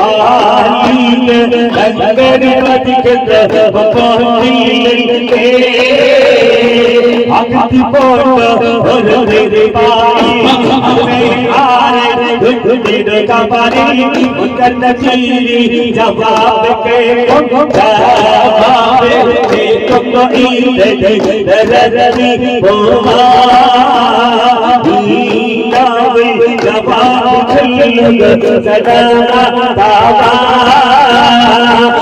आली लंगर बदकत पहुंची अगति पोट और तेरे पाई मेरे कबारी उतर नचीरी जवाब के जवाब के कोई दरदी बोमा जवाब सदा बाबा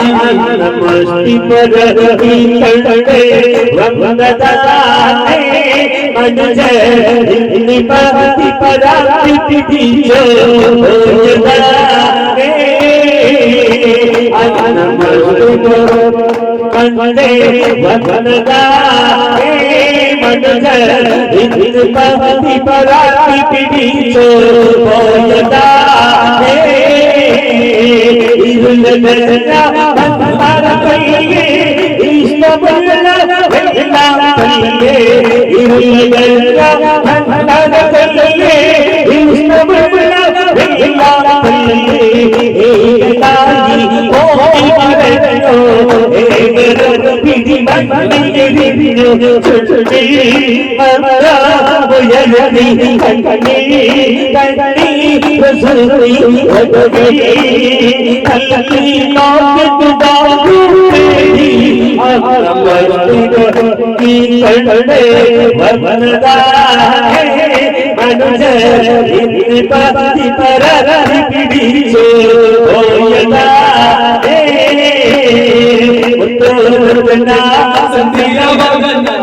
मस्ती पर कंटे रंगदाने मन जय पाती पराती दीजो जगाने मस्ती पर कंटे रंगदाने मन जय पाती पराती दीजो जगाने इल्लल्लाह हमारा कहिए इश्क बल्ला बल्ला कहिए इल्लल्लाह हमारा कहिए इश्क बल्ला बल्ला कहिए ताली ओ मरनो ए रब्बी मंदिर छुट्टी मरा बोयनी कंकनी कंकनी रसूली भगवी अल्लाह नौकत दाऊ तेरी की कंडे वरदा है मनुज इन पाती पर पीड़ी से होयदा है उत्तरना संधिया वगना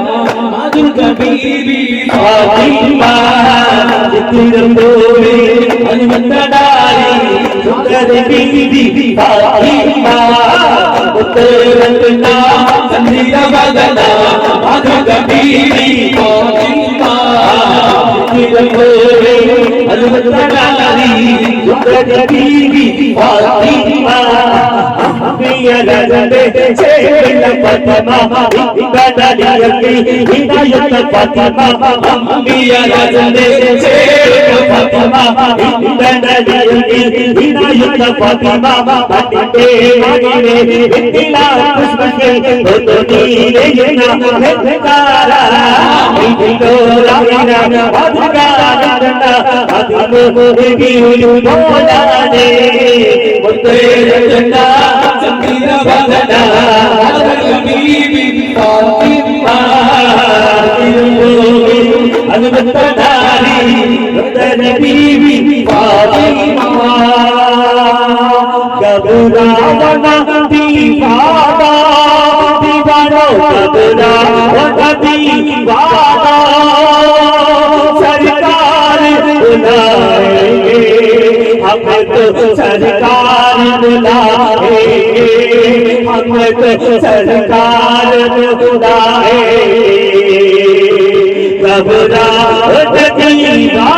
माधुर बीबी फातिमा तिरंदोरे हनुमंतदारी सुंदर बीबी फातिमा उत्तरना संधिया वगना माधुर बीबी फातिमा तिरंदोरे हनुमंतदारी सुंदर बीबी फातिमा फातिमा हिदायत फातिमा अम्बिया राजने फातिमा हिदायत फातिमा बाटे मांगे दिला खुशबू के तो नीले ना हकारा दिलो रामीना अधकारा ना अधको भी बोला दे तेरे जन्ना संगीत बगना बीबी फातिमा अलबत्तारी रतन बीबी फातिमा घबरावना दीवाना दीवानो घबरावना दीवाना सरकार बुलाएंगे हम तो सरकार बुलाएंगे हम तो सरकार बुलाएंगे घबराहट दीवाना